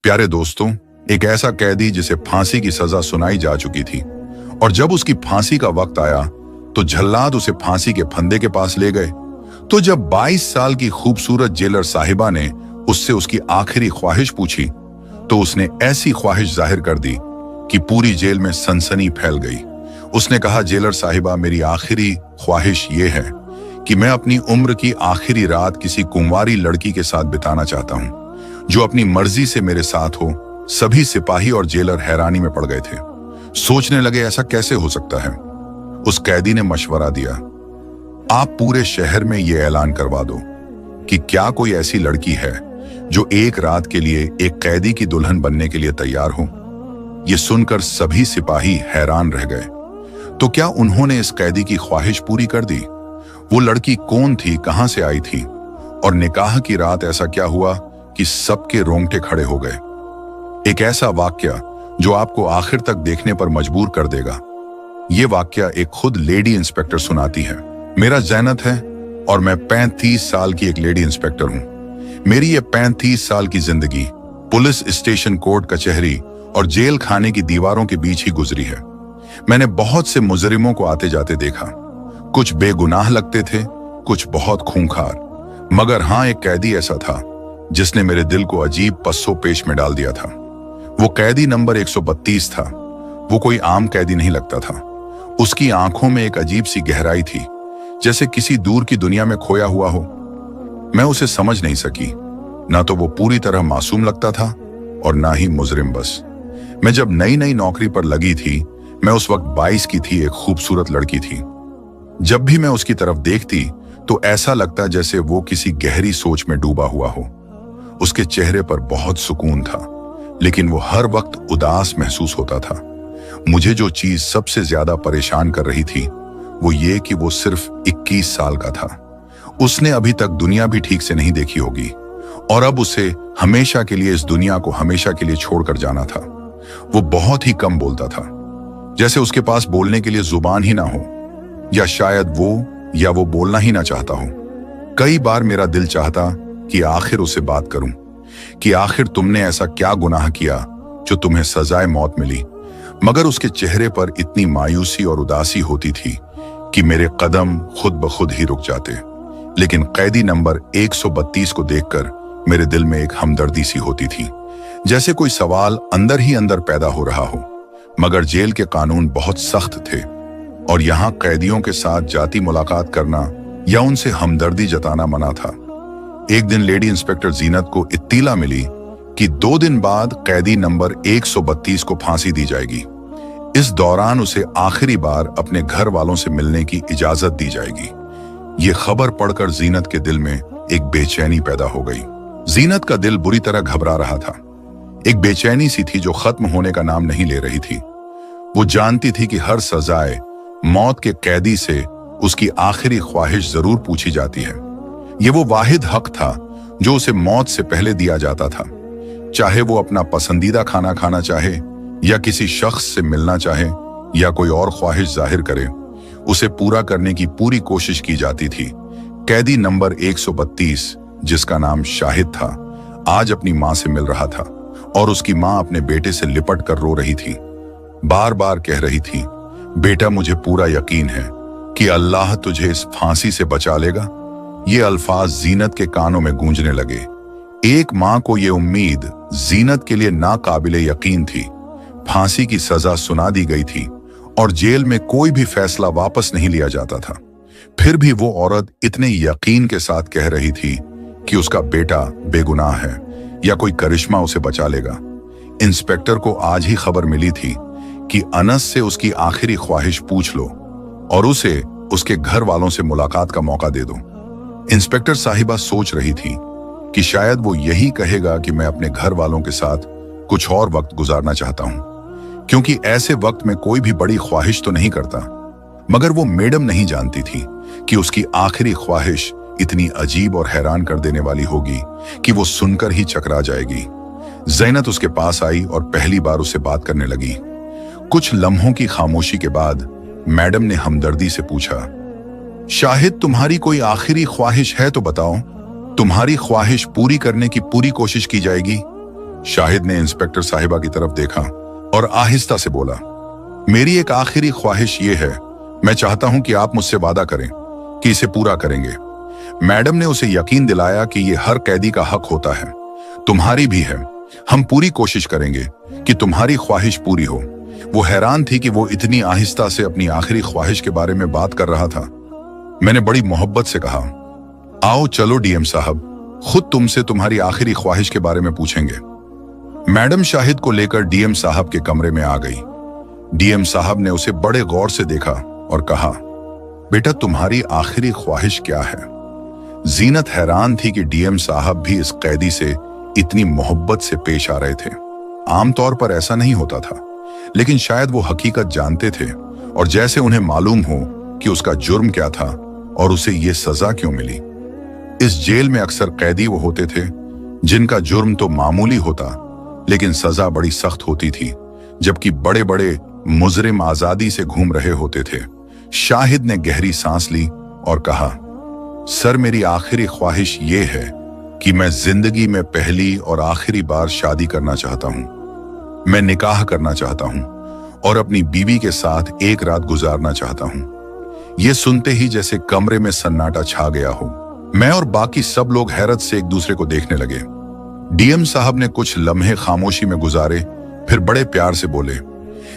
प्यारे दोस्तों, एक ऐसा कैदी जिसे फांसी की सजा सुनाई जा चुकी थी और जब उसकी फांसी का वक्त आया तो जल्लाद उसे फांसी के फंदे के पास ले गए। तो जब 22 साल की खूबसूरत जेलर साहिबा ने उससे उसकी आखिरी ख्वाहिश पूछी तो उसने ऐसी ख्वाहिश जाहिर कर दी कि पूरी जेल में सनसनी फैल गई। उसने कहा, जेलर साहिबा, मेरी आखिरी ख्वाहिश ये है कि मैं अपनी उम्र की आखिरी रात किसी कुंवारी लड़की के साथ बिताना चाहता हूं जो अपनी मर्जी से मेरे साथ हो। सभी सिपाही और जेलर हैरानी में पड़ गए थे। सोचने लगे ऐसा कैसे हो सकता है। उस कैदी ने मशवरा दिया, आप पूरे शहर में यह ऐलान करवा दो कि क्या कोई ऐसी लड़की है जो एक रात के लिए एक कैदी की दुल्हन बनने के लिए तैयार हो। यह सुनकर सभी सिपाही हैरान रह गए। तो क्या उन्होंने इस कैदी की ख्वाहिश पूरी कर दी? वो लड़की कौन थी, कहां से आई थी और निकाह की रात ऐसा क्या हुआ कि सबके रोंगटे खड़े हो गए। एक ऐसा वाक्य जो आपको आखिर तक देखने पर मजबूर कर देगा। यह वाक्य एक खुद लेडी इंस्पेक्टर सुनाती है। मेरा जैनत है और मैं 35 साल की एक लेडी इंस्पेक्टर हूं। मेरी ये 35 साल की जिंदगी पुलिस स्टेशन, कोर्ट कचहरी और जेल खाने की दीवारों के बीच ही गुजरी है। मैंने बहुत से मुजरिमों को आते जाते देखा। कुछ बेगुनाह लगते थे, कुछ बहुत खूंखार, मगर हां, एक कैदी ऐसा था जिसने मेरे दिल को अजीब पस्सो पेश में डाल दिया था। वो कैदी नंबर 132 था। वो कोई आम कैदी नहीं लगता था। उसकी आंखों में एक अजीब सी गहराई थी, जैसे किसी दूर की दुनिया में खोया हुआ हो। मैं उसे समझ नहीं सकी। ना तो वो पूरी तरह मासूम लगता था और ना ही मुजरिम। बस मैं जब नई नई नौकरी पर लगी थी, मैं उस वक्त 22 की थी, एक खूबसूरत लड़की थी। जब भी मैं उसकी तरफ देखती तो ऐसा लगता जैसे वो किसी गहरी सोच में डूबा हुआ हो। उसके चेहरे पर बहुत सुकून था, लेकिन वो हर वक्त उदास महसूस होता था। मुझे जो चीज सबसे ज्यादा परेशान कर रही थी वो ये कि वो सिर्फ 21 साल का था। उसने अभी तक दुनिया भी ठीक से नहीं देखी होगी और अब उसे हमेशा के लिए इस दुनिया को हमेशा के लिए छोड़कर जाना था। वो बहुत ही कम बोलता था, जैसे उसके पास बोलने के लिए जुबान ही ना हो, या शायद वो बोलना ही ना चाहता हो। कई बार मेरा दिल चाहता कि आखिर उसे बात करूं कि आखिर तुमने ऐसा क्या गुनाह किया जो तुम्हें सजाए मौत मिली, मगर उसके चेहरे पर इतनी मायूसी और उदासी होती थी कि मेरे कदम खुद ब खुद ही रुक जाते। लेकिन कैदी नंबर 132 को देखकर मेरे दिल में एक हमदर्दी सी होती थी, जैसे कोई सवाल अंदर ही अंदर पैदा हो रहा हो। मगर जेल के कानून बहुत सख्त थे और यहाँ कैदियों के साथ जाती मुलाकात करना या उनसे हमदर्दी जताना मना था। एक दिन लेडी इंस्पेक्टर जीनत को इत्तीला मिली कि 2 दिन बाद कैदी नंबर 132 को फांसी दी जाएगी। इस दौरान उसे आखिरी बार अपने घर वालों से मिलने की इजाजत दी जाएगी। ये खबर पढ़कर जीनत के दिल में एक बेचैनी पैदा हो गई। जीनत का दिल बुरी तरह घबरा रहा था। एक बेचैनी सी थी जो खत्म होने का नाम नहीं ले रही थी। वो जानती थी कि हर सजाए मौत के कैदी से उसकी आखिरी ख्वाहिश जरूर पूछी जाती है। ये वो वाहिद हक था जो उसे मौत से पहले दिया जाता था। चाहे वो अपना पसंदीदा खाना खाना चाहे या किसी शख्स से मिलना चाहे या कोई और ख्वाहिश जाहिर करे, उसे पूरा करने की पूरी कोशिश की जाती थी। कैदी नंबर 132, जिसका नाम शाहिद था, आज अपनी मां से मिल रहा था और उसकी मां अपने बेटे से लिपट कर रो रही थी। बार बार कह रही थी, बेटा, मुझे पूरा यकीन है कि अल्लाह तुझे इस फांसी से बचा लेगा। ये अल्फाज जीनत के कानों में गूंजने लगे। एक मां को ये उम्मीद जीनत के लिए नाकाबिले यकीन थी। फांसी की सजा सुना दी गई थी और जेल में कोई भी फैसला वापस नहीं लिया जाता था। फिर भी वो औरत इतने यकीन के साथ कह रही थी कि उसका बेटा बेगुनाह है या कोई करिश्मा उसे बचा लेगा। इंस्पेक्टर को आज ही खबर मिली थी कि अनस से उसकी आखिरी ख्वाहिश पूछ लो और उसे उसके घर वालों से मुलाकात का मौका दे दो। इंस्पेक्टर साहिबा सोच रही थी कि शायद वो यही कहेगा कि मैं अपने घर वालों के साथ कुछ और वक्त गुजारना चाहता हूं, क्योंकि ऐसे वक्त में कोई भी बड़ी ख्वाहिश तो नहीं करता। मगर वो मैडम नहीं जानती थी कि उसकी आखिरी ख्वाहिश इतनी अजीब और हैरान कर देने वाली होगी कि वो सुनकर ही चकरा जाएगी। ज़ैनत उसके पास आई और पहली बार उससे बात करने लगी। कुछ लम्हों की खामोशी के बाद मैडम ने हमदर्दी से पूछा, शाहिद, तुम्हारी कोई आखिरी ख्वाहिश है तो बताओ। तुम्हारी ख्वाहिश पूरी करने की पूरी कोशिश की जाएगी। शाहिद ने इंस्पेक्टर साहिबा की तरफ देखा और आहिस्ता से बोला, मेरी एक आखिरी ख्वाहिश ये है, मैं चाहता हूं कि आप मुझसे वादा करें कि इसे पूरा करेंगे। मैडम ने उसे यकीन दिलाया कि ये हर कैदी का हक होता है, तुम्हारी भी है। हम पूरी कोशिश करेंगे कि तुम्हारी ख्वाहिश पूरी हो। वो हैरान थी कि वो इतनी आहिस्ता से अपनी आखिरी ख्वाहिश के बारे में बात कर रहा था। मैंने बड़ी मोहब्बत से कहा, आओ चलो डीएम साहब, खुद तुमसे तुम्हारी आखिरी ख्वाहिश के बारे में पूछेंगे। मैडम शाहिद को लेकर डीएम साहब के कमरे में आ गई। डीएम साहब ने उसे बड़े गौर से देखा और कहा, बेटा तुम्हारी आखिरी ख्वाहिश क्या है? जीनत हैरान थी कि डीएम साहब भी इस कैदी से इतनी मोहब्बत से पेश आ रहे थे। आमतौर पर ऐसा नहीं होता था, लेकिन शायद वो हकीकत जानते थे और जैसे उन्हें मालूम हो कि उसका जुर्म क्या था और उसे ये सजा क्यों मिली। इस जेल में अक्सर कैदी वो होते थे जिनका जुर्म तो मामूली होता, लेकिन सजा बड़ी सख्त होती थी, जबकि बड़े बड़े मुजरिम आजादी से घूम रहे होते थे। शाहिद ने गहरी सांस ली और कहा, सर मेरी आखिरी ख्वाहिश ये है कि मैं जिंदगी में पहली और आखिरी बार शादी करना चाहता हूं। मैं निकाह करना चाहता हूं और अपनी बीवी के साथ एक रात गुजारना चाहता हूं। यह सुनते ही जैसे कमरे में सन्नाटा छा गया हो। मैं और बाकी सब लोग हैरत से एक दूसरे को देखने लगे। डीएम साहब ने कुछ लम्हे खामोशी में गुजारे, फिर बड़े प्यार से बोले,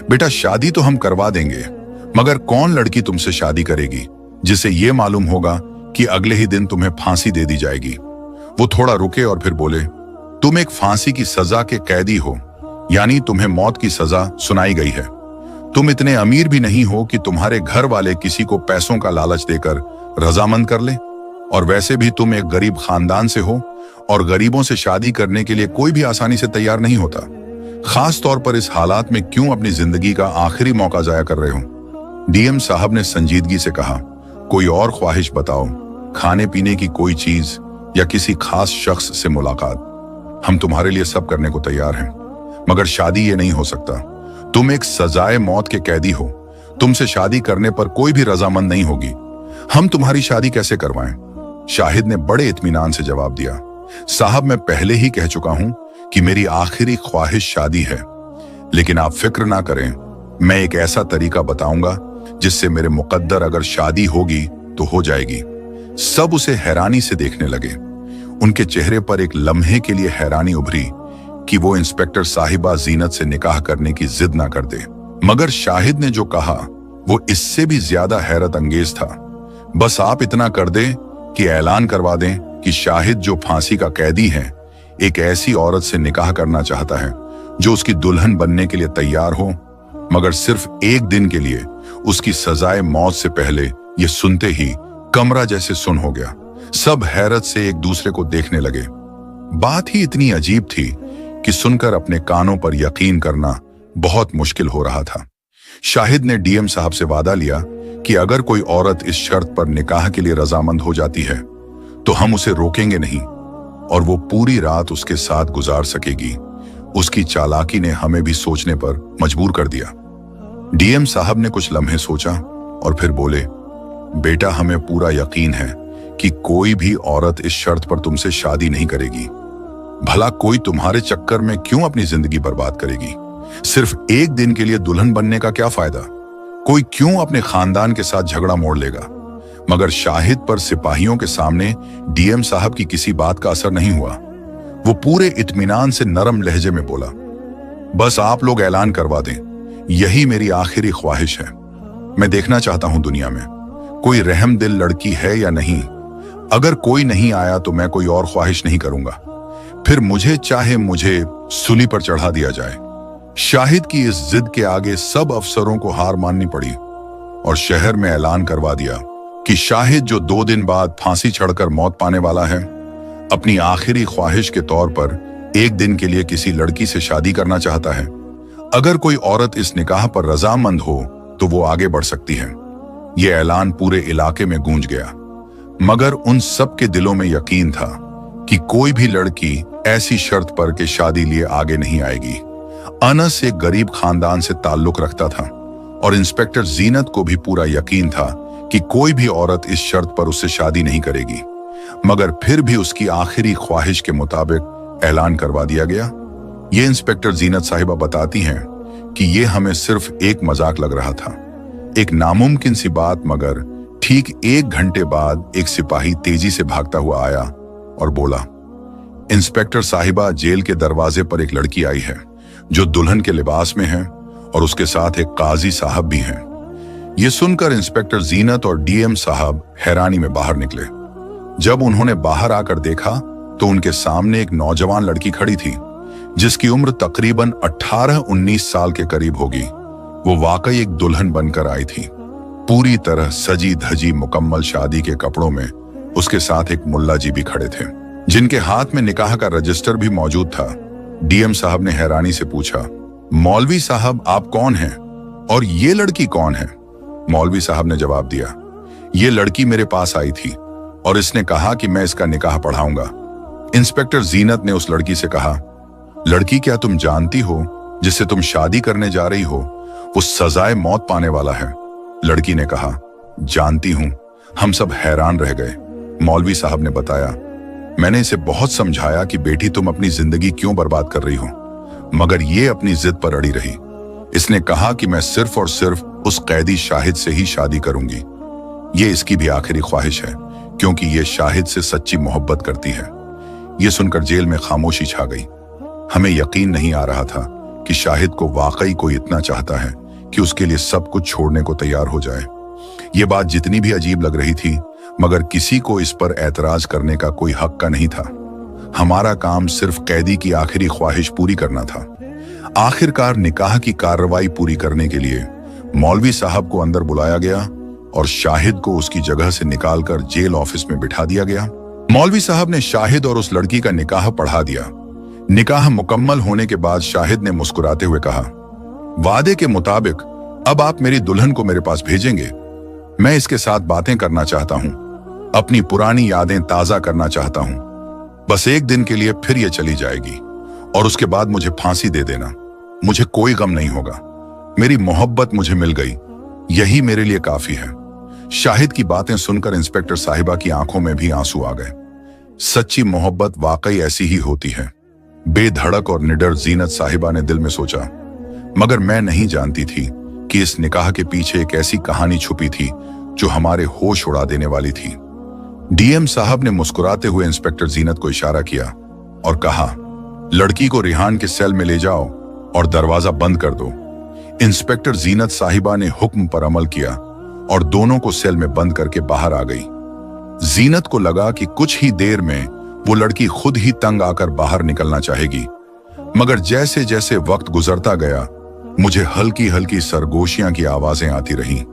बेटा शादी तो हम करवा देंगे, मगर कौन लड़की तुमसे शादी करेगी जिसे ये मालूम होगा कि अगले ही दिन तुम्हें फांसी दे दी जाएगी? वो थोड़ा रुके और फिर बोले, तुम एक फांसी की सजा के कैदी हो, यानी तुम्हें मौत की सजा सुनाई गई है। तुम इतने अमीर भी नहीं हो कि तुम्हारे घर वाले किसी को पैसों का लालच देकर रजामंद कर ले, और वैसे भी तुम एक गरीब खानदान से हो और गरीबों से शादी करने के लिए कोई भी आसानी से तैयार नहीं होता। खास तौर पर इस हालात में क्यों अपनी जिंदगी का आखिरी मौका जाया कर रहे हो? डीएम साहब ने संजीदगी से कहा, कोई और ख्वाहिश बताओ, खाने पीने की कोई चीज या किसी खास शख्स से मुलाकात। हम तुम्हारे लिए सब करने को तैयार हैं, मगर शादी ये नहीं हो सकता। तुम एक सजाए मौत के कैदी हो, तुमसे शादी करने पर कोई भी रजामंद नहीं होगी। हम तुम्हारी शादी कैसे करवाएं? शाहिद ने बड़े इत्मीनान से जवाब दिया, साहब मैं पहले ही कह चुका हूं कि मेरी आखिरी ख्वाहिश शादी है, लेकिन आप फिक्र ना करें, मैं एक ऐसा तरीका बताऊंगा जिससे मेरे मुकद्दर अगर शादी होगी तो हो जाएगी। सब उसे हैरानी से देखने लगे। उनके चेहरे पर एक लम्हे के लिए हैरानी उभरी कि वो इंस्पेक्टर साहिबा जीनत से निकाह करने की जिद ना कर दे, मगर शाहिद ने जो कहा वो इससे भी ज्यादा हैरत अंगेज था। बस आप इतना कर दें कि ऐलान करवा दें कि शाहिद जो फांसी का कैदी है, एक ऐसी औरत से निकाह करना चाहता है जो उसकी दुल्हन बनने के लिए तैयार हो, मगर सिर्फ एक दिन के लिए। उसकी सजाए मौत से पहले ये सुनते ही कमरा जैसे सुन हो गया। सब हैरत से एक दूसरे को देखने लगे। बात ही इतनी अजीब थी कि सुनकर अपने कानों पर यकीन करना बहुत मुश्किल हो रहा था। शाहिद ने डीएम साहब से वादा लिया कि अगर कोई औरत इस शर्त पर निकाह के लिए रजामंद हो जाती है तो हम उसे रोकेंगे नहीं और वो पूरी रात उसके साथ गुजार सकेगी। उसकी चालाकी ने हमें भी सोचने पर मजबूर कर दिया। डीएम साहब ने कुछ लम्हे सोचा और फिर बोले, बेटा हमें पूरा यकीन है कि कोई भी औरत इस शर्त पर तुमसे शादी नहीं करेगी। भला कोई तुम्हारे चक्कर में क्यों अपनी जिंदगी बर्बाद करेगी? सिर्फ एक दिन के लिए दुल्हन बनने का क्या फायदा? कोई क्यों अपने खानदान के साथ झगड़ा मोड़ लेगा? मगर शाहिद पर सिपाहियों के सामने डीएम साहब की किसी बात का असर नहीं हुआ। वो पूरे इत्मीनान से नरम लहजे में बोला, बस आप लोग ऐलान करवा दें, यही मेरी आखिरी ख्वाहिश है। मैं देखना चाहता हूं दुनिया में कोई रहमदिल लड़की है या नहीं। अगर कोई नहीं आया तो मैं कोई और ख्वाहिश नहीं करूंगा, फिर मुझे चाहे मुझे सूली पर चढ़ा दिया जाए। शाहिद की इस जिद के आगे सब अफसरों को हार माननी पड़ी और शहर में ऐलान करवा दिया कि शाहिद जो 2 दिन बाद फांसी चढ़कर मौत पाने वाला है, अपनी आखिरी ख्वाहिश के तौर पर एक दिन के लिए किसी लड़की से शादी करना चाहता है। अगर कोई औरत इस निकाह पर रजामंद हो तो वो आगे बढ़ सकती है। ये ऐलान पूरे इलाके में गूंज गया, मगर उन सब के दिलों में यकीन था कि कोई भी लड़की ऐसी शर्त पर के शादी लिए आगे नहीं आएगी। अनस एक गरीब खानदान से ताल्लुक रखता था और इंस्पेक्टर जीनत को भी पूरा यकीन था कि कोई भी औरत इस शर्त पर उससे शादी नहीं करेगी, मगर फिर भी उसकी आखिरी ख्वाहिश के मुताबिक ऐलान करवा दिया गया। ये इंस्पेक्टर जीनत साहिबा बताती हैं कि ये हमें सिर्फ एक मजाक लग रहा था, एक नामुमकिन सी बात, मगर ठीक 1 घंटे बाद एक सिपाही तेजी से भागता हुआ आया और बोला, इंस्पेक्टर साहिबा, जेल के दरवाजे पर एक लड़की आई है जो दुल्हन के लिबास में है और उसके साथ एक काजी साहब भी हैं। ये सुनकर इंस्पेक्टर जीनत और डीएम साहब हैरानी में बाहर निकले। जब उन्होंने बाहर आकर देखा तो उनके सामने एक नौजवान लड़की खड़ी थी जिसकी उम्र तकरीबन 18-19 साल के करीब होगी। वो वाकई एक दुल्हन बनकर आई थी, पूरी तरह सजी धजी, मुकम्मल शादी के कपड़ों में। उसके साथ एक मुल्ला जी भी खड़े थे जिनके हाथ में निकाह का रजिस्टर भी मौजूद था। डीएम साहब ने हैरानी से पूछा, मौलवी साहब, आप कौन हैं और ये लड़की कौन है? मौलवी साहब ने जवाब दिया, ये लड़की मेरे पास आई थी और इसने कहा कि मैं इसका निकाह पढ़ाऊंगा। इंस्पेक्टर जीनत ने उस लड़की से कहा, लड़की, क्या तुम जानती हो जिससे तुम शादी करने जा रही हो वो सजाए मौत पाने वाला है? लड़की ने कहा, जानती हूं। हम सब हैरान रह गए। मौलवी साहब ने बताया, मैंने इसे बहुत समझाया कि बेटी तुम अपनी जिंदगी क्यों बर्बाद कर रही हो, मगर ये अपनी जिद पर अड़ी रही। इसने कहा कि मैं सिर्फ और सिर्फ उस कैदी शाहिद से ही शादी करूंगी। ये इसकी भी आखिरी ख्वाहिश है क्योंकि ये शाहिद से सच्ची मोहब्बत करती है। ये सुनकर जेल में खामोशी छा गई। हमें यकीन नहीं आ रहा था कि शाहिद को वाकई कोई इतना चाहता है कि उसके लिए सब कुछ छोड़ने को तैयार हो जाए। ये बात जितनी भी अजीब लग रही थी, मगर किसी को इस पर एतराज करने का कोई हक का नहीं था। हमारा काम सिर्फ कैदी की आखिरी ख्वाहिश पूरी करना था। आखिरकार निकाह की कार्रवाई पूरी करने के लिए मौलवी साहब को अंदर बुलाया गया और शाहिद को उसकी जगह से निकालकर जेल ऑफिस में बिठा दिया गया। मौलवी साहब ने शाहिद और उस लड़की का निकाह पढ़ा दिया। निकाह मुकम्मल होने के बाद शाहिद ने मुस्कुराते हुए कहा, वादे के मुताबिक अब आप मेरी दुल्हन को मेरे पास भेजेंगे। मैं इसके साथ बातें करना चाहता हूं, अपनी पुरानी यादें ताजा करना चाहता हूं। बस एक दिन के लिए, फिर ये चली जाएगी और उसके बाद मुझे फांसी दे देना। मुझे कोई गम नहीं होगा। मेरी मोहब्बत मुझे मिल गई, यही मेरे लिए काफी है। शाहिद की बातें सुनकर इंस्पेक्टर साहिबा की आंखों में भी आंसू आ गए। सच्ची मोहब्बत वाकई ऐसी ही होती है, बेधड़क और निडर जीनत साहिबा ने दिल में सोचा। मगर मैं नहीं जानती थी कि इस निकाह के पीछे एक ऐसी कहानी छुपी थी जो हमारे होश उड़ा देने वाली थी। डीएम साहब ने मुस्कुराते हुए इंस्पेक्टर जीनत को इशारा किया और कहा, लड़की को रिहान के सेल में ले जाओ और दरवाजा बंद कर दो। इंस्पेक्टर जीनत साहिबा ने हुक्म पर अमल किया और दोनों को सेल में बंद करके बाहर आ गई। जीनत को लगा कि कुछ ही देर में वो लड़की खुद ही तंग आकर बाहर निकलना चाहेगी, मगर जैसे जैसे वक्त गुजरता गया मुझे हल्की हल्की सरगोशियां की आवाजें आती रहीं।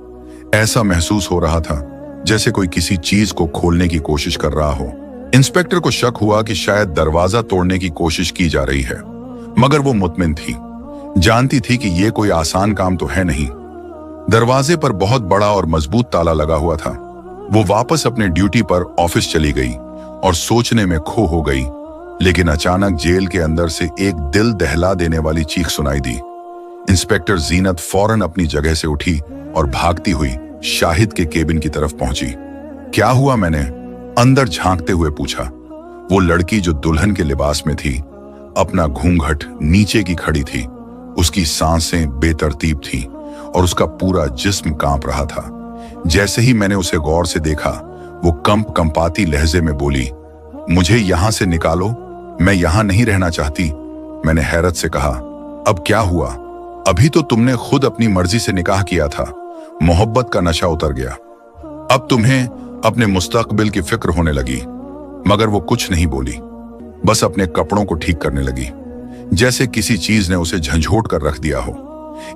ऐसा महसूस हो रहा था जैसे कोई किसी चीज को खोलने की कोशिश कर रहा हो। इंस्पेक्टर को शक हुआ कि शायद दरवाजा तोड़ने की कोशिश की जा रही है, मगर वो मुतमिन थी, जानती थी कि ये कोई आसान काम तो है नहीं। दरवाजे पर बहुत बड़ा और मजबूत ताला लगा हुआ था। वो वापस अपने ड्यूटी पर ऑफिस चली गई और सोचने में खो हो गई, लेकिन अचानक जेल के अंदर से एक दिल दहला देने वाली चीख सुनाई दी। इंस्पेक्टर जीनत फौरन अपनी जगह से उठी और भागती हुई शाहिद के केबिन की तरफ पहुंची। क्या हुआ, मैंने अंदर झांकते हुए पूछा। वो लड़की जो दुल्हन के लिबास में थी, अपना घूंघट नीचे की खड़ी थी। उसकी सांसें बेतरतीब थी और उसका पूरा जिस्म कांप रहा था। जैसे ही मैंने उसे गौर से देखा, वो कंपाती लहजे में बोली, मुझे यहां से निकालो, मैं यहां नहीं रहना चाहती। मैंने हैरत से कहा, अब क्या हुआ? अभी तो तुमने खुद अपनी मर्जी से निकाह किया था। मोहब्बत का नशा उतर गया, अब तुम्हें अपने मुस्तकबिल की फिक्र होने लगी। मगर वो कुछ नहीं बोली, बस अपने कपड़ों को ठीक करने लगी, जैसे किसी चीज ने उसे झंझोट कर रख दिया हो।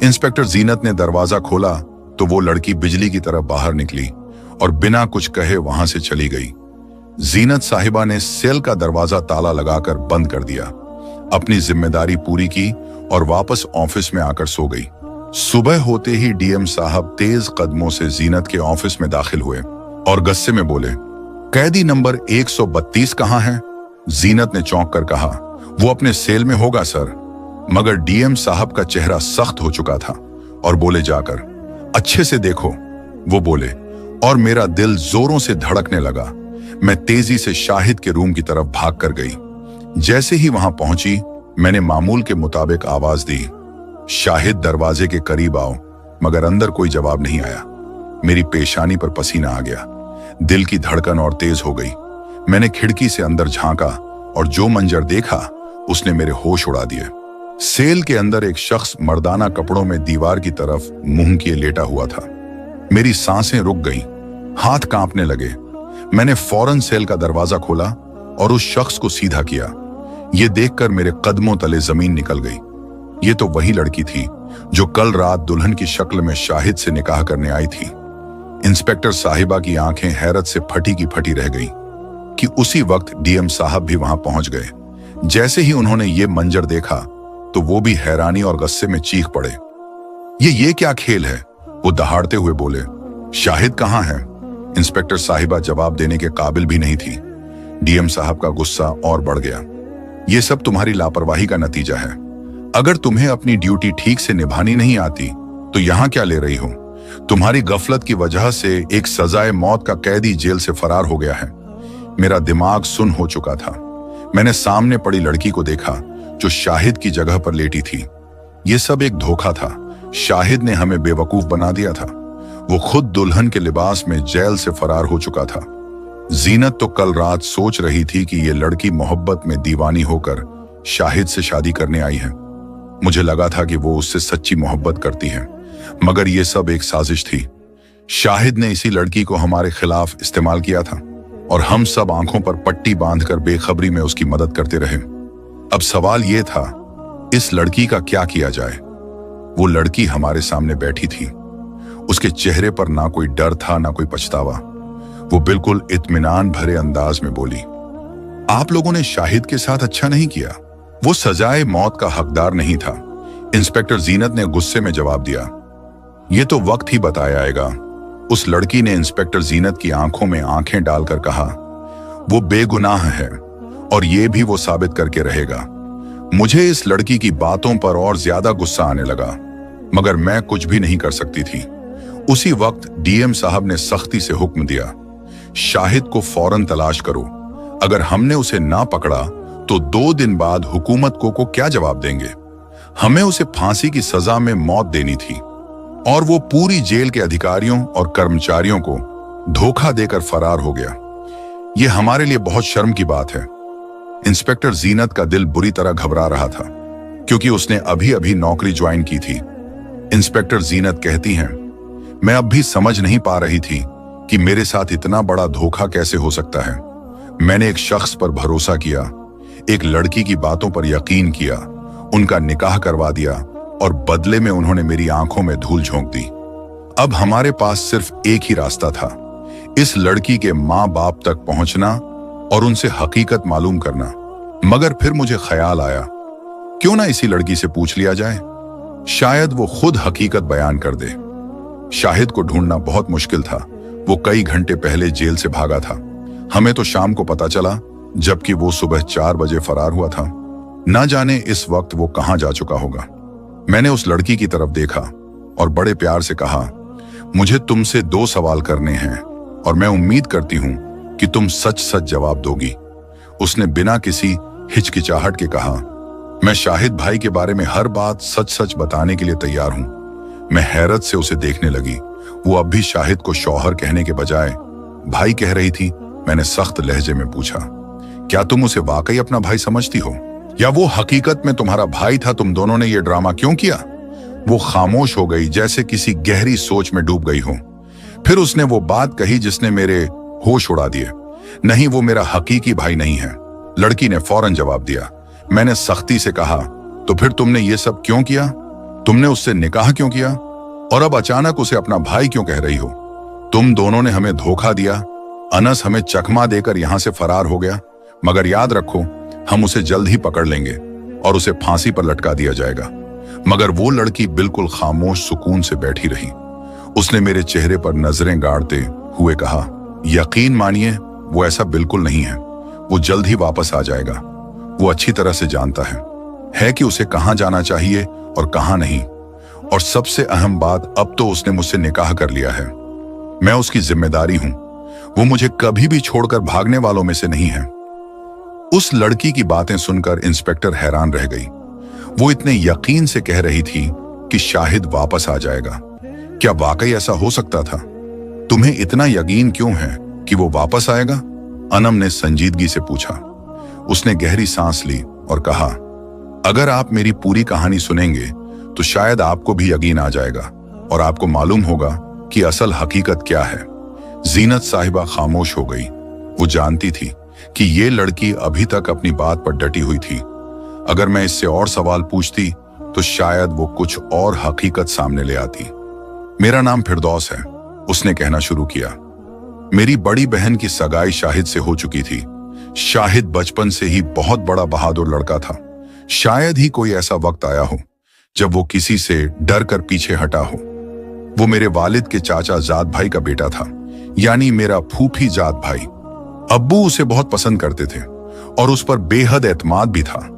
इंस्पेक्टर जीनत ने दरवाजा खोला तो वो लड़की बिजली की तरफ बाहर निकली और बिना कुछ कहे वहां से चली गई। जीनत साहिबा ने सेल का दरवाजा ताला लगाकर बंद कर दिया, अपनी जिम्मेदारी पूरी की और वापस ऑफिस में आकर सो गई। सुबह होते ही डीएम साहब तेज कदमों से जीनत के ऑफिस में दाखिल हुए और गुस्से में बोले, कैदी नंबर 132 कहां है? जीनत ने चौंक कर कहा, वो अपने सेल में होगा सर। मगर डीएम साहब का चेहरा सख्त हो चुका था और बोले जाकर, अच्छे से देखो। वो बोले और मेरा दिल जोरों से धड़कने लगा। मैं तेजी से शाहिद के रूम की तरफ भाग कर गई। जैसे ही वहां पहुंची, मैंने मामूल के मुताबिक आवाज दी, शाहिद दरवाजे के करीब आओ, मगर अंदर कोई जवाब नहीं आया। मेरी पेशानी पर पसीना आ गया, दिल की धड़कन और तेज हो गई। मैंने खिड़की से अंदर झांका और जो मंजर देखा उसने मेरे होश उड़ा दिए। सेल के अंदर एक शख्स मर्दाना कपड़ों में दीवार की तरफ मुंह किए लेटा हुआ था। मेरी सांसें रुक गईं, हाथ कांपने लगे। मैंने फौरन सेल का दरवाजा खोला और उस शख्स को सीधा किया। यह देखकर मेरे कदमों तले जमीन निकल गई। ये तो वही लड़की थी जो कल रात दुल्हन की शक्ल में शाहिद से निकाह करने आई थी। इंस्पेक्टर साहिबा की आंखें हैरत से फटी की फटी रह गई कि उसी वक्त डीएम साहब भी वहां पहुंच गए। जैसे ही उन्होंने ये मंजर देखा तो वो भी हैरानी और गुस्से में चीख पड़े। ये क्या खेल है? वो दहाड़ते हुए बोले, शाहिद कहां है? इंस्पेक्टर साहिबा जवाब देने के काबिल भी नहीं थी। डीएम साहब का गुस्सा और बढ़ गया। ये सब तुम्हारी लापरवाही का नतीजा है। अगर तुम्हें अपनी ड्यूटी ठीक से निभानी नहीं आती तो यहां क्या ले रही हो? तुम्हारी गफलत की वजह से एक सजाए मौत का कैदी जेल से फरार हो गया है। मेरा दिमाग सुन्न हो चुका था। मैंने सामने पड़ी लड़की को देखा जो शाहिद की जगह पर लेटी थी। यह सब एक धोखा था। शाहिद ने हमें बेवकूफ बना दिया था। वो खुद दुल्हन के लिबास में जेल से फरार हो चुका था। जीनत तो कल रात सोच रही थी कि यह लड़की मोहब्बत में दीवानी होकर शाहिद से शादी करने आई है। मुझे लगा था कि वो उससे सच्ची मोहब्बत करती है, मगर यह सब एक साजिश थी। शाहिद ने इसी लड़की को हमारे खिलाफ इस्तेमाल किया था और हम सब आंखों पर पट्टी बांधकर बेखबरी में उसकी मदद करते रहे। अब सवाल यह था, इस लड़की का क्या किया जाए? वो लड़की हमारे सामने बैठी थी। उसके चेहरे पर ना कोई डर था ना कोई पछतावा। वो बिल्कुल इत्मीनान भरे अंदाज में बोली, आप लोगों ने शाहिद के साथ अच्छा नहीं किया। वो सजाए मौत का हकदार नहीं था। इंस्पेक्टर जीनत ने गुस्से में जवाब दिया, ये तो वक्त ही बताएगा। उस लड़की ने इंस्पेक्टर जीनत की आंखों में आंखें डालकर कहा, वो बेगुनाह है और ये भी वो साबित करके रहेगा। मुझे इस लड़की की बातों पर और ज्यादा गुस्सा आने लगा, मगर मैं कुछ भी नहीं कर सकती थी। उसी वक्त डीएम साहब ने सख्ती से हुक्म दिया, शाहिद को फौरन तलाश करो। अगर हमने उसे ना पकड़ा तो 2 दिन बाद हुकूमत को क्या जवाब देंगे? हमें उसे फांसी की सजा में मौत देनी थी और वो पूरी जेल के अधिकारियों और कर्मचारियों को धोखा देकर फरार हो गया। ये हमारे लिए बहुत शर्म की बात है। इंस्पेक्टर जीनत का दिल बुरी तरह घबरा रहा था क्योंकि उसने अभी अभी नौकरी ज्वाइन की थी। इंस्पेक्टर जीनत कहती हैं, मैं अब भी समझ नहीं पा रही थी कि मेरे साथ इतना बड़ा धोखा कैसे हो सकता है। मैंने एक शख्स पर भरोसा किया, एक लड़की की बातों पर यकीन किया, उनका निकाह करवा दिया और बदले में उन्होंने मेरी आंखों में धूल झोंक दी। अब हमारे पास सिर्फ एक ही रास्ता था, इस लड़की के माँ बाप तक पहुंचना और उनसे हकीकत मालूम करना। मगर फिर मुझे ख्याल आया, क्यों ना इसी लड़की से पूछ लिया जाए, शायद वो खुद हकीकत बयान कर दे। शाहिद को ढूंढना बहुत मुश्किल था। वो कई घंटे पहले जेल से भागा था। हमें तो शाम को पता चला, जबकि वो सुबह 4 बजे फरार हुआ था। ना जाने इस वक्त वो कहां जा चुका होगा। मैंने उस लड़की की तरफ देखा और बड़े प्यार से कहा, मुझे तुमसे 2 सवाल करने हैं और मैं उम्मीद करती हूं कि तुम सच सच जवाब दोगी। उसने बिना किसी हिचकिचाहट के कहा, मैं शाहिद भाई के बारे में हर बात सच सच बताने के लिए तैयार हूं। मैं हैरत से उसे देखने लगी। वो अब भी शाहिद को शौहर कहने के बजाय भाई कह रही थी। मैंने सख्त लहजे में पूछा, क्या तुम उसे वाकई अपना भाई समझती हो या वो हकीकत में तुम्हारा भाई था? तुम दोनों ने ये ड्रामा क्यों किया? वो खामोश हो गई, जैसे किसी गहरी सोच में डूब गई हो। फिर उसने वो बात कही जिसने मेरे होश उड़ा दिए, नहीं, वो मेरा हकीकी भाई नहीं है। लड़की ने फौरन जवाब दिया। मैंने सख्ती से कहा, तो फिर तुमने ये सब क्यों किया? तुमने उससे निकाह क्यों किया और अब अचानक उसे अपना भाई क्यों कह रही हो? तुम दोनों ने हमें धोखा दिया। अनस हमें चकमा देकर यहां से फरार हो गया, मगर याद रखो, हम उसे जल्द ही पकड़ लेंगे और उसे फांसी पर लटका दिया जाएगा। मगर वो लड़की बिल्कुल खामोश सुकून से बैठी रही। उसने मेरे चेहरे पर नजरें गाड़ते हुए कहा, यकीन मानिए, वो ऐसा बिल्कुल नहीं है। वो जल्द ही वापस आ जाएगा। वो अच्छी तरह से जानता है कि उसे कहां जाना चाहिए और कहां नहीं। और सबसे अहम बात, अब तो उसने मुझसे निकाह कर लिया है। मैं उसकी जिम्मेदारी हूं। वो मुझे कभी भी छोड़कर भागने वालों में से नहीं है। उस लड़की की बातें सुनकर इंस्पेक्टर हैरान रह गई। वो इतने यकीन से कह रही थी कि शाहिद वापस आ जाएगा। क्या वाकई ऐसा हो सकता था? तुम्हें इतना यकीन क्यों है कि वो वापस आएगा? अनम ने संजीदगी से पूछा। उसने गहरी सांस ली और कहा, अगर आप मेरी पूरी कहानी सुनेंगे तो शायद आपको भी यकीन आ जाएगा और आपको मालूम होगा कि असल हकीकत क्या है। जीनत साहिबा खामोश हो गई। वो जानती थी कि ये लड़की अभी तक अपनी बात पर डटी हुई थी। अगर मैं इससे और सवाल पूछती तो शायद वो कुछ और हकीकत सामने ले आती। मेरा नाम फिरदौस है, उसने कहना शुरू किया। मेरी बड़ी बहन की सगाई शाहिद से हो चुकी थी। शाहिद बचपन से ही बहुत बड़ा बहादुर लड़का था। शायद ही कोई ऐसा वक्त आया हो जब वो किसी से डर कर पीछे हटा हो। वो मेरे वालिद के चाचा जात भाई का बेटा था, यानी मेरा फूफी जात भाई। अब्बू उसे बहुत पसंद करते थे और उस पर बेहद एतमाद भी था।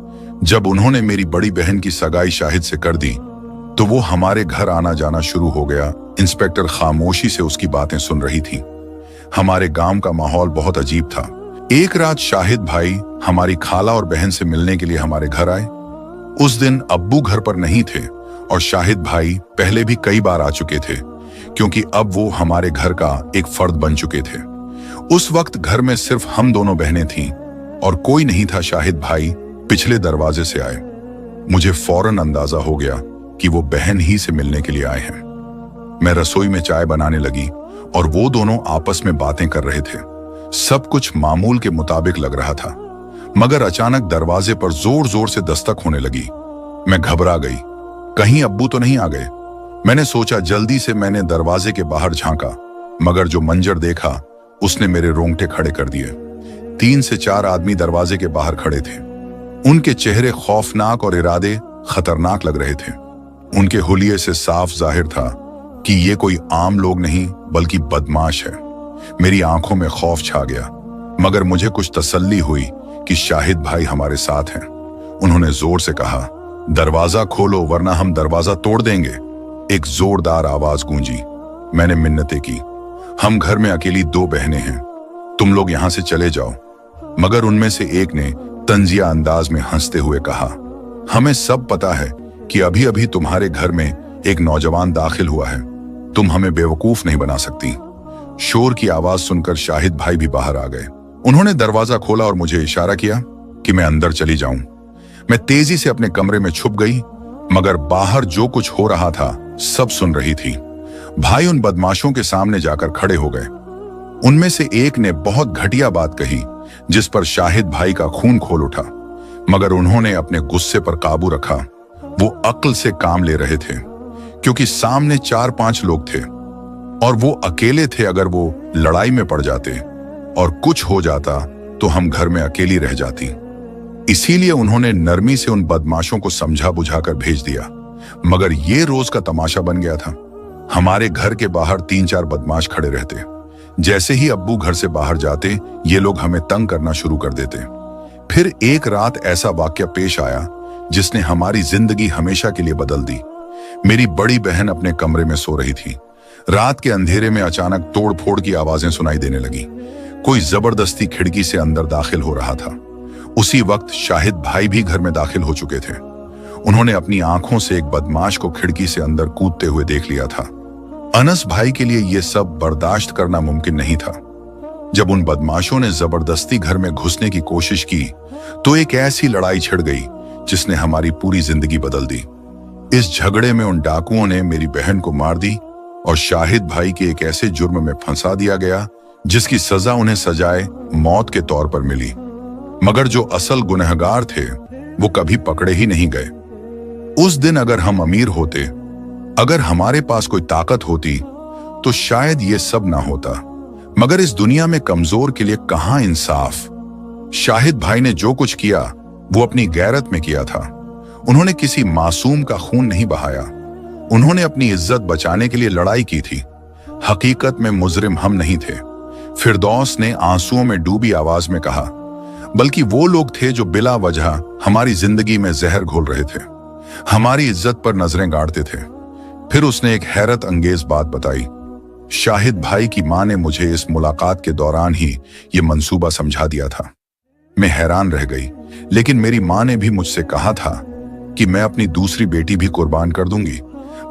जब उन्होंने मेरी बड़ी बहन की सगाई शाहिद से कर दी तो वो हमारे घर आना जाना शुरू हो गया। इंस्पेक्टर खामोशी से उसकी बातें सुन रही थी। हमारे गांव का माहौल बहुत अजीब था। एक रात शाहिद भाई हमारी खाला और बहन से मिलने के लिए हमारे घर आए। उस दिन अब्बू घर पर नहीं थे और शाहिद भाई पहले भी कई बार आ चुके थे, क्योंकि अब वो हमारे घर का एक फर्द बन चुके थे। उस वक्त घर में सिर्फ हम दोनों बहनें थीं और कोई नहीं था। शाहिद भाई पिछले दरवाजे से आए। मुझे फौरन अंदाजा हो गया कि वो बहन ही से मिलने के लिए आए हैं। मैं रसोई में चाय बनाने लगी और वो दोनों आपस में बातें कर रहे थे। सब कुछ मामूल के मुताबिक लग रहा था, मगर अचानक दरवाजे पर जोर जोर से दस्तक होने लगी। मैं घबरा गई, कहीं अब्बू तो नहीं आ गए। मैंने सोचा, जल्दी से मैंने दरवाजे के बाहर झांका, मगर जो मंजर देखा उसने मेरे रोंगटे खड़े कर दिए। 3 से 4 आदमी दरवाजे के बाहर खड़े थे। उनके चेहरे खौफनाक और इरादे खतरनाक लग रहे थे। उनके हुलिये से साफ जाहिर था कि ये कोई आम लोग नहीं बल्कि बदमाश है। मेरी आंखों में खौफ छा गया, मगर मुझे कुछ तसल्ली हुई कि शाहिद भाई हमारे साथ हैं। उन्होंने जोर से कहा, दरवाजा खोलो वरना हम दरवाजा तोड़ देंगे। एक जोरदार आवाज गूंजी। मैंने मिन्नतें की, हम घर में अकेली 2 बहनें हैं, तुम लोग यहां से चले जाओ। मगर उनमें से एक ने तंजिया अंदाज में हंसते हुए कहा, हमें सब पता है कि अभी अभी तुम्हारे घर में एक नौजवान दाखिल हुआ है, तुम हमें बेवकूफ नहीं बना सकती। शोर की आवाज सुनकर शाहिद भाई भी बाहर आ गए। उन्होंने दरवाजा खोला और मुझे इशारा किया कि मैं अंदर चली जाऊं। मैं तेजी से अपने कमरे में छुप गई, मगर बाहर जो कुछ हो रहा था सब सुन रही थी। भाई उन बदमाशों के सामने जाकर खड़े हो गए। उनमें से एक ने बहुत घटिया बात कही जिस पर शाहिद भाई का खून खोल उठा, मगर उन्होंने अपने गुस्से पर काबू रखा। वो अक्ल से काम ले रहे थे, क्योंकि सामने 4-5 लोग थे और वो अकेले थे। अगर वो लड़ाई में पड़ जाते और कुछ हो जाता तो हम घर में अकेली रह जाती। इसीलिए उन्होंने नरमी से उन बदमाशों को समझा बुझाकर भेज दिया, मगर ये रोज का तमाशा बन गया था। हमारे घर के बाहर 3-4 बदमाश खड़े रहते। जैसे ही अब्बू घर से बाहर जाते, ये लोग हमें तंग करना शुरू कर देते। फिर एक रात ऐसा वाकया पेश आया जिसने हमारी जिंदगी हमेशा के लिए बदल दी। मेरी बड़ी बहन अपने कमरे में सो रही थी। रात के अंधेरे में अचानक तोड़ फोड़ की आवाजें सुनाई देने लगी। कोई जबरदस्ती खिड़की से अंदर दाखिल हो रहा था। उसी वक्त शाहिद भाई भी घर में दाखिल हो चुके थे। उन्होंने अपनी आंखों से एक बदमाश को खिड़की से अंदर कूदते हुए देख लिया था। अनस भाई के लिए यह सब बर्दाश्त करना मुमकिन नहीं था। जब उन बदमाशों ने जबरदस्ती घर में घुसने की कोशिश की तो एक ऐसी लड़ाई छिड़ गई जिसने हमारी पूरी जिंदगी बदल दी। इस झगड़े में उन डाकुओं ने मेरी बहन को मार दी और शाहिद भाई के एक ऐसे जुर्म में फंसा दिया गया जिसकी सजा उन्हें सजाए मौत के तौर पर मिली। मगर जो असल गुनहगार थे वो कभी पकड़े ही नहीं गए। उस दिन अगर हम अमीर होते, अगर हमारे पास कोई ताकत होती तो शायद ये सब ना होता। मगर इस दुनिया में कमजोर के लिए कहां इंसाफ। शाहिद भाई ने जो कुछ किया वो अपनी गैरत में किया था। उन्होंने किसी मासूम का खून नहीं बहाया। उन्होंने अपनी इज्जत बचाने के लिए लड़ाई की थी। हकीकत में मुजरिम हम नहीं थे, फिरदौस ने आंसुओं में डूबी आवाज में कहा, बल्कि वो लोग थे जो बिला वजह हमारी जिंदगी में जहर घोल रहे थे, हमारी इज्जत पर नजरें गाड़ते थे। फिर उसने एक हैरत अंगेज बात बताई। शाहिद भाई की मां ने मुझे इस मुलाकात के दौरान ही ये मंसूबा समझा दिया था। मैं हैरान रह गई, लेकिन मेरी माँ ने भी मुझसे कहा था कि मैं अपनी दूसरी बेटी भी कुर्बान कर दूंगी,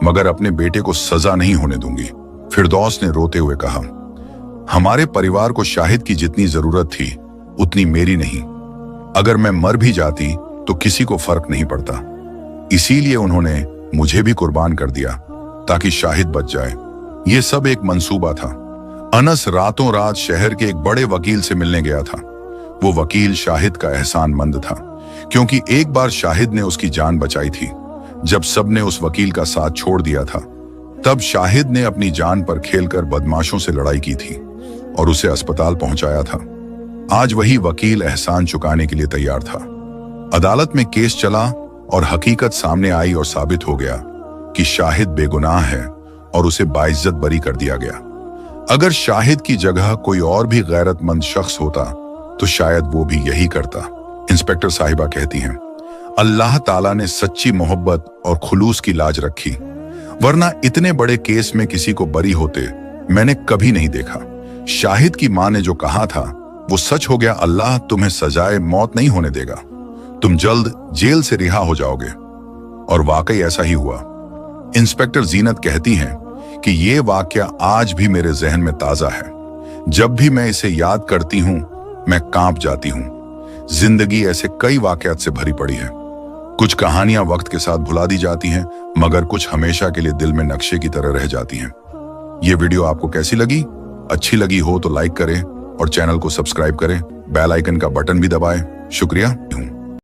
मगर अपने बेटे को सजा नहीं होने दूंगी। फिरदौस ने रोते हुए कहा, हमारे परिवार को शाहिद की जितनी जरूरत थी उतनी मेरी नहीं। अगर मैं मर भी जाती तो किसी को फर्क नहीं पड़ता। इसीलिए उन्होंने मुझे भी कुर्बान कर दिया ताकि शाहिद बच जाए। ये सब एक मंसूबा था। अनस रातों रात शहर के एक बड़े वकील से मिलने गया था। वो वकील शाहिद का एहसानमंद था, क्योंकि एक बार शाहिद ने उसकी जान बचाई थी। जब सबने उस वकील का साथ छोड़ दिया था, तब शाहिद ने अपनी जान पर खेलकर बदमाशों से लड़ाई की थी और उसे अस्पताल पहुंचाया था। आज वही वकील एहसान चुकाने के लिए तैयार था। अदालत में केस चला और हकीकत सामने आई और साबित हो गया कि शाहिद बेगुनाह है और उसे बाइज्जत बरी कर दिया गया। अगर शाहिद की जगह कोई और भी गैरतमंद शख्स होता तो शायद वो भी यही करता। इंस्पेक्टर साहिबा कहती हैं, अल्लाह ताला ने सच्ची मोहब्बत और खुलूस की लाज रखी, वरना इतने बड़े केस में किसी को बरी होते मैंने कभी नहीं देखा। शाहिद की मां ने जो कहा था वो सच हो गया। अल्लाह तुम्हें सजाए मौत नहीं होने देगा, तुम जल्द जेल से रिहा हो जाओगे। और वाकई ऐसा ही हुआ। इंस्पेक्टर जीनत कहती हैं कि ये वाकया आज भी मेरे जहन में ताजा है। जब भी मैं इसे याद करती हूं मैं कांप जाती हूं। जिंदगी ऐसे कई वाकयात से भरी पड़ी है। कुछ कहानियां वक्त के साथ भुला दी जाती हैं, मगर कुछ हमेशा के लिए दिल में नक्शे की तरह रह जाती हैं। ये वीडियो आपको कैसी लगी? अच्छी लगी हो तो लाइक करें और चैनल को सब्सक्राइब करें, बेल आइकन का बटन भी दबाएं। शुक्रिया।